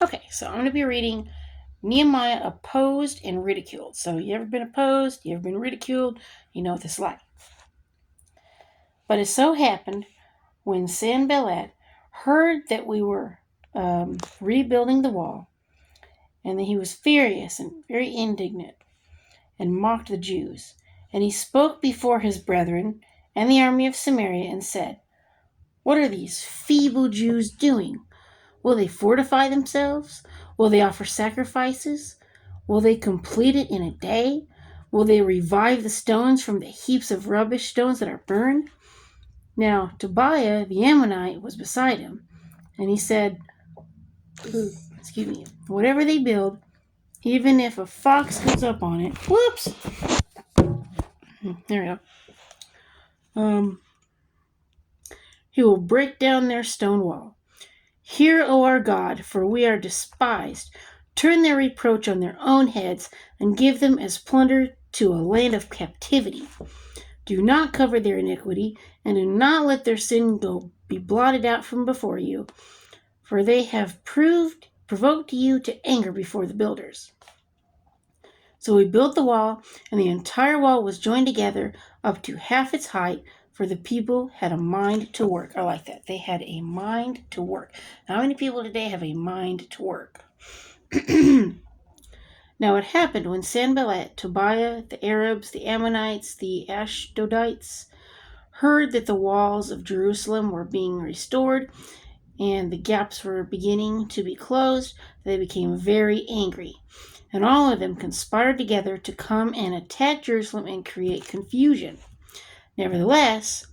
Okay, so I'm going to be reading Nehemiah opposed and ridiculed. So you ever been opposed? You ever been ridiculed? You know what this is like. But it so happened when Sanballat heard that we were rebuilding the wall, and that he was furious and very indignant, and mocked the Jews. And he spoke before his brethren and the army of Samaria and said, "What are these feeble Jews doing? Will they fortify themselves? Will they offer sacrifices? Will they complete it in a day? Will they revive the stones from the heaps of rubbish stones that are burned?" Now Tobiah the Ammonite was beside him, and he said, "Whatever they build, even if a fox goes up on it," whoops, there we go, he will break down their stone wall. Hear, O our God, for we are despised. Turn their reproach on their own heads, and give them as plunder to a land of captivity. Do not cover their iniquity, and do not let their sin be blotted out from before you, for they have provoked you to anger before the builders. So we built the wall, and the entire wall was joined together up to half its height, for the people had a mind to work. I like that. They had a mind to work. How many people today have a mind to work? Now it happened when Sanballat, Tobiah, the Arabs, the Ammonites, the Ashdodites heard that the walls of Jerusalem were being restored and the gaps were beginning to be closed, they became very angry. And all of them conspired together to come and attack Jerusalem and create confusion. Nevertheless,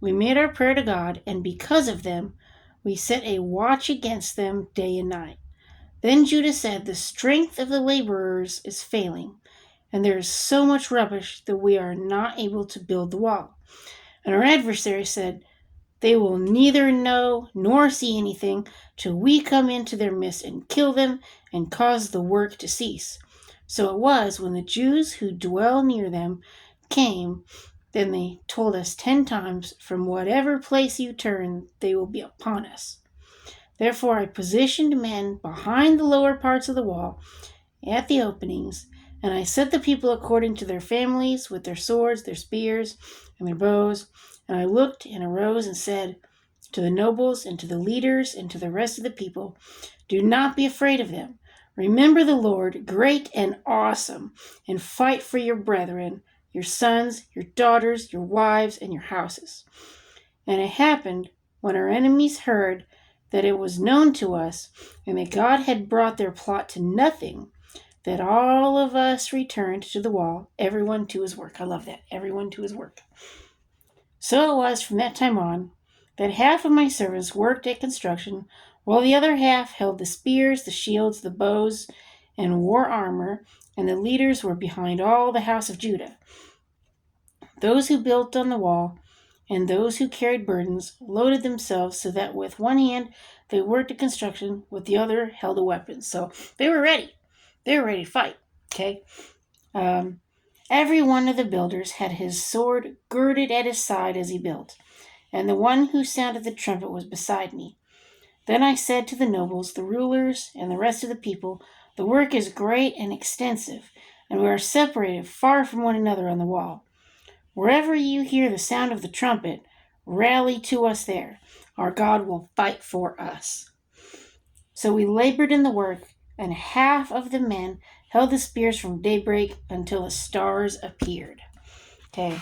we made our prayer to God, and because of them, we set a watch against them day and night. Then Judah said, "The strength of the laborers is failing, and there is so much rubbish that we are not able to build the wall." And our adversary said, "They will neither know nor see anything till we come into their midst and kill them and cause the work to cease." So it was when the Jews who dwell near them came, then they told us 10 times, "From whatever place you turn, they will be upon us." Therefore I positioned men behind the lower parts of the wall at the openings, and I set the people according to their families with their swords, their spears, and their bows. And I looked and arose and said to the nobles and to the leaders and to the rest of the people, "Do not be afraid of them. Remember the Lord, great and awesome, and fight for your brethren, your sons, your daughters, your wives, and your houses." And it happened when our enemies heard that it was known to us, and that God had brought their plot to nothing, that all of us returned to the wall, everyone to his work. I love that. Everyone to his work. So it was from that time on that half of my servants worked at construction, while the other half held the spears, the shields, the bows, and wore armor, and the leaders were behind all the house of Judah. Those who built on the wall and those who carried burdens loaded themselves so that with one hand they worked at construction, with the other held a weapon. So they were ready. They were ready to fight. Okay. Every one of the builders had his sword girded at his side as he built, and the one who sounded the trumpet was beside me. Then I said to the nobles, the rulers, and the rest of the people, "The work is great and extensive, and we are separated far from one another on the wall. Wherever you hear the sound of the trumpet, rally to us there. Our God will fight for us." So we labored in the work, and half of the men held the spears from daybreak until the stars appeared. Okay,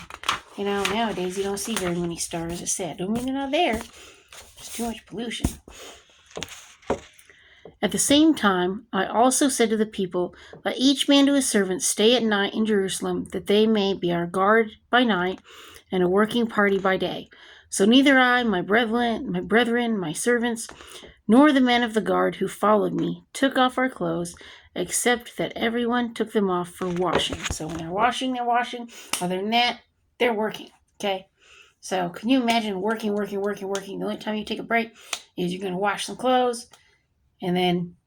nowadays you don't see very many stars, as said. Don't mean they're not there. There's too much pollution. At the same time, I also said to the people, "Let each man to his servant stay at night in Jerusalem, that they may be our guard by night and a working party by day." So neither I, my brethren, my servants, nor the men of the guard who followed me took off our clothes, except that everyone took them off for washing. So when they're washing, they're washing. Other than that, they're working. Okay? So can you imagine working? The only time you take a break is you're going to wash some clothes, and then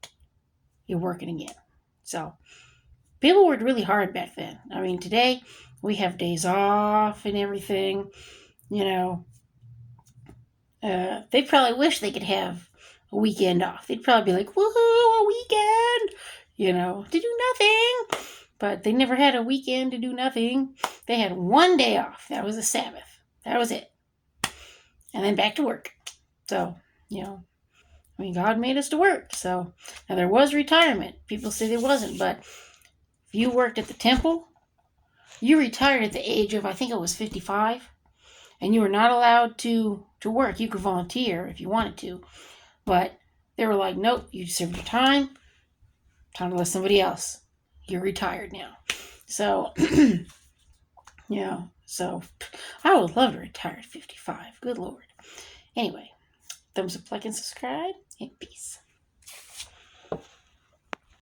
you're working again. So people worked really hard back then. I mean, today we have days off and everything. They probably wish they could have a weekend off. They'd probably be like, woohoo, a weekend, to do nothing. But they never had a weekend to do nothing. They had one day off. That was the Sabbath. That was it. And then back to work. So, God made us to work. So, now there was retirement. People say there wasn't, but if you worked at the temple, you retired at the age of, I think it was 55, and you were not allowed to work. You could volunteer if you wanted to, but they were like, nope, you served your time to let somebody else. You're retired now. So, so I would love to retire at 55. Good Lord. Anyway, thumbs up, like, and subscribe, and peace.